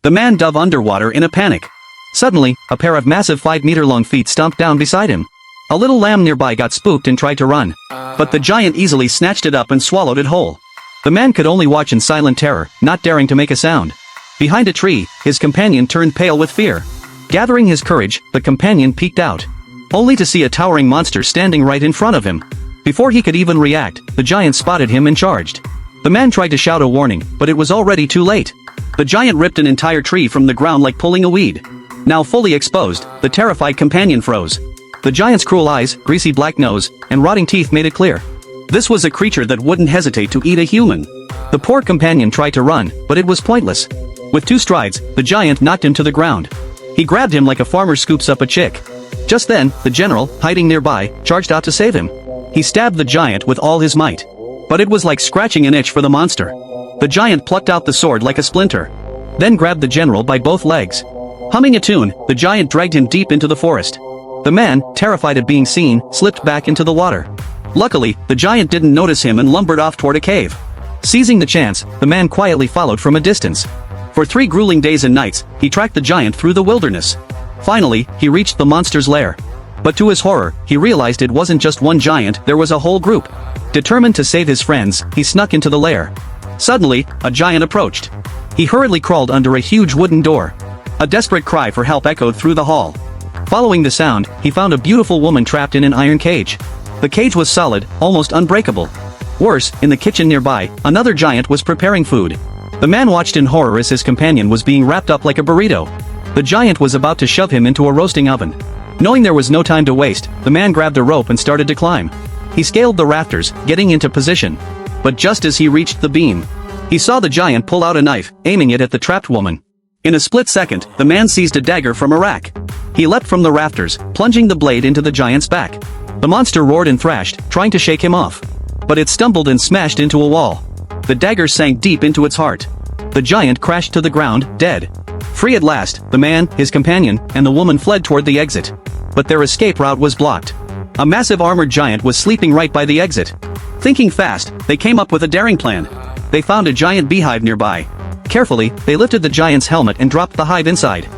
The man dove underwater in a panic. Suddenly, a pair of massive 5-meter-long feet stomped down beside him. A little lamb nearby got spooked and tried to run. But the giant easily snatched it up and swallowed it whole. The man could only watch in silent terror, not daring to make a sound. Behind a tree, his companion turned pale with fear. Gathering his courage, the companion peeked out, only to see a towering monster standing right in front of him. Before he could even react, the giant spotted him and charged. The man tried to shout a warning, but it was already too late. The giant ripped an entire tree from the ground like pulling a weed. Now fully exposed, the terrified companion froze. The giant's cruel eyes, greasy black nose, and rotting teeth made it clear. This was a creature that wouldn't hesitate to eat a human. The poor companion tried to run, but it was pointless. With 2 strides, the giant knocked him to the ground. He grabbed him like a farmer scoops up a chick. Just then, the general, hiding nearby, charged out to save him. He stabbed the giant with all his might. But it was like scratching an itch for the monster. The giant plucked out the sword like a splinter. Then grabbed the general by both legs. Humming a tune, the giant dragged him deep into the forest. The man, terrified of being seen, slipped back into the water. Luckily, the giant didn't notice him and lumbered off toward a cave. Seizing the chance, the man quietly followed from a distance. For 3 grueling days and nights, he tracked the giant through the wilderness. Finally, he reached the monster's lair. But to his horror, he realized it wasn't just one giant, there was a whole group. Determined to save his friends, he snuck into the lair. Suddenly, a giant approached. He hurriedly crawled under a huge wooden door. A desperate cry for help echoed through the hall. Following the sound, he found a beautiful woman trapped in an iron cage. The cage was solid, almost unbreakable. Worse, in the kitchen nearby, another giant was preparing food. The man watched in horror as his companion was being wrapped up like a burrito. The giant was about to shove him into a roasting oven. Knowing there was no time to waste, the man grabbed a rope and started to climb. He scaled the rafters, getting into position. But just as he reached the beam, he saw the giant pull out a knife, aiming it at the trapped woman. In a split second, the man seized a dagger from a rack. He leapt from the rafters, plunging the blade into the giant's back. The monster roared and thrashed, trying to shake him off. But it stumbled and smashed into a wall. The dagger sank deep into its heart. The giant crashed to the ground, dead. Free at last, the man, his companion, and the woman fled toward the exit. But their escape route was blocked. A massive armored giant was sleeping right by the exit. Thinking fast, they came up with a daring plan. They found a giant beehive nearby. Carefully, they lifted the giant's helmet and dropped the hive inside.